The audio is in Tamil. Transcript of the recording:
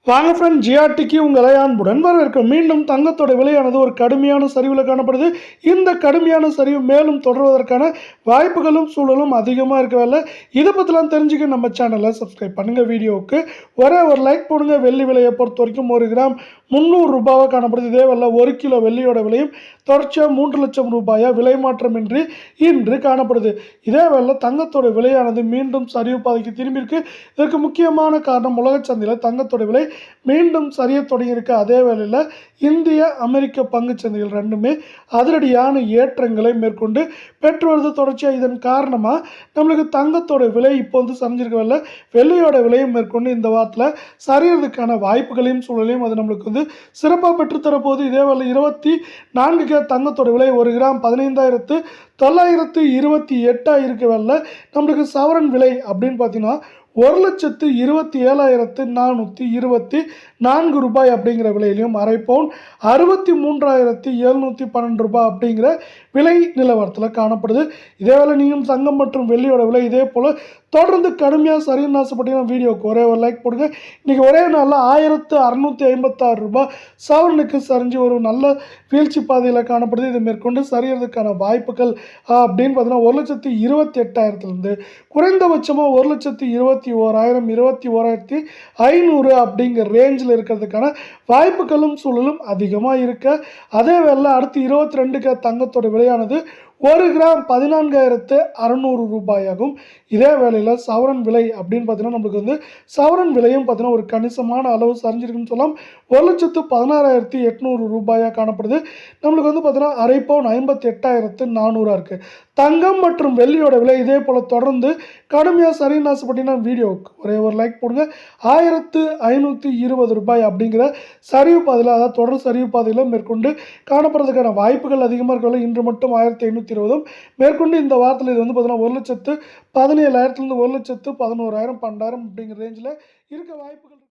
வாங்க ஃப்ரெண்ட், ஜிஆர்டிக்கு உங்களை அன்புடன் வரவேற்கும். மீண்டும் தங்கத்தோட விலையானது ஒரு கடுமையான சரிவில் காணப்படுது. இந்த கடுமையான சரிவு மேலும் தொடர்வதற்கான வாய்ப்புகளும் சூழலும் அதிகமாக இருக்கவில்லை. இதை பற்றிலாம் தெரிஞ்சுக்க நம்ம சேனலை சப்ஸ்கிரைப் பண்ணுங்கள். வீடியோவுக்கு ஒரே ஒரு லைக் போடுங்க. வெள்ளி விலையை பொறுத்த வரைக்கும் 1 கிராம் 300 ரூபாவாக காணப்படுது. இதே வேலை 1 கிலோ வெள்ளியோட விலையும் தொடர்ச்சியாக 3 லட்சம் ரூபாயா விலை மாற்றமின்றி இன்று காணப்படுது. இதே வேலை தங்கத்தோட விலையானது மீண்டும் சரிவு பாதைக்கு திரும்பியிருக்கு. இதற்கு முக்கியமான காரணம் உலக சந்தையில் தங்கத்தோட விலை மீண்டும் சரிய தொடங்கியிருக்கு. அதே வேளையில் இந்திய அமெரிக்க பங்கு சந்தைகள் ரெண்டுமே அதிரடியான ஏற்றங்களை மேற்கொண்டு பெற்று வருது தொடர்ச்சியாக. இதன் காரணமாக நம்மளுக்கு தங்கத்தோட விலை இப்போ சரிஞ்சிருக்கவில்லை. வெள்ளியோட விலையும் மேற்கொண்டு இந்த வாரத்தில் சரியறதுக்கான வாய்ப்புகளையும் சூழலையும் அது நம்மளுக்கு சிறப்பாக பெற்றுத்தரப்போகுது. இதே வேலை 24 கேரட் தங்கத்தோட விலை 1 கிராம் 15,928 இருக்கவில்லை. நம்மளுக்கு சவரன் விலை அப்படின்னு பார்த்தீங்கன்னா 1,27,424 ரூபாய் அப்படிங்கிற விலையிலையும், அரை பவுன் 63,712 ரூபாய் அப்படிங்கிற விலை நிலவரத்தில் காணப்படுது. இதே வேலை நீங்கள் தங்கம் மற்றும் வெள்ளியோட விலை இதே போல் தொடர்ந்து கடுமையாக சரின்னு ஆசைப்பட்டீங்கன்னா வீடியோவுக்கு ஒரே ஒரு லைக் போடுங்க. இன்றைக்கி ஒரே நாளில் 1,656 ரூபாய் சவரனுக்கு சரிஞ்சு ஒரு நல்ல வீழ்ச்சி பாதையில் காணப்படுது. இது மேற்கொண்டு சரியறதுக்கான வாய்ப்புகள் அப்படின்னு பார்த்தீங்கன்னா 1,28,000 குறைந்தபட்சமாக 1,21,000 21,500 அப்படிங்கிற ரேஞ்சில் இருக்கிறதுக்கான வாய்ப்புகளும் சூழலும் அதிகமாக இருக்கு. அதே வேளை அடுத்து 22 தங்கத்தோட விலையானது 1 கிராம் 14,600 ரூபாயாகும். இதே வேளையில் சவரன் விலை அப்படின்னு பார்த்தீங்கன்னா நம்மளுக்கு சவரன் விலையும் பார்த்தீங்கன்னா ஒரு கணிசமான அளவு சரிஞ்சிருக்குன்னு சொல்லலாம். 1,16,800 ரூபாயாக காணப்படுது. நம்மளுக்கு பார்த்தீங்கன்னா அரை பவுன் 58,400 இருக்குது. தங்கம் மற்றும் வெள்ளியோட விலை இதே போல் தொடர்ந்து கடுமையாக சரின்னு ஆசைப்பட்டீங்கன்னா வீடியோவுக்கு ஒரே ஒரு லைக் போடுங்க. 1,520 ரூபாய் அப்படிங்கிற சரிவு பாதையில், அதாவது தொடர் சரிவு பாதையில் மேற்கொண்டு காணப்படுறதுக்கான வாய்ப்புகள் அதிகமாக இருக்கவில்லை. இன்று மட்டும் 1,520 மேற்கொண்டு இந்த வாரத்தில் இது பார்த்தீங்கன்னா 1,17,000 1,11,000 12,000 அப்படிங்கிற ரேஞ்சில் இருக்க வாய்ப்புகள்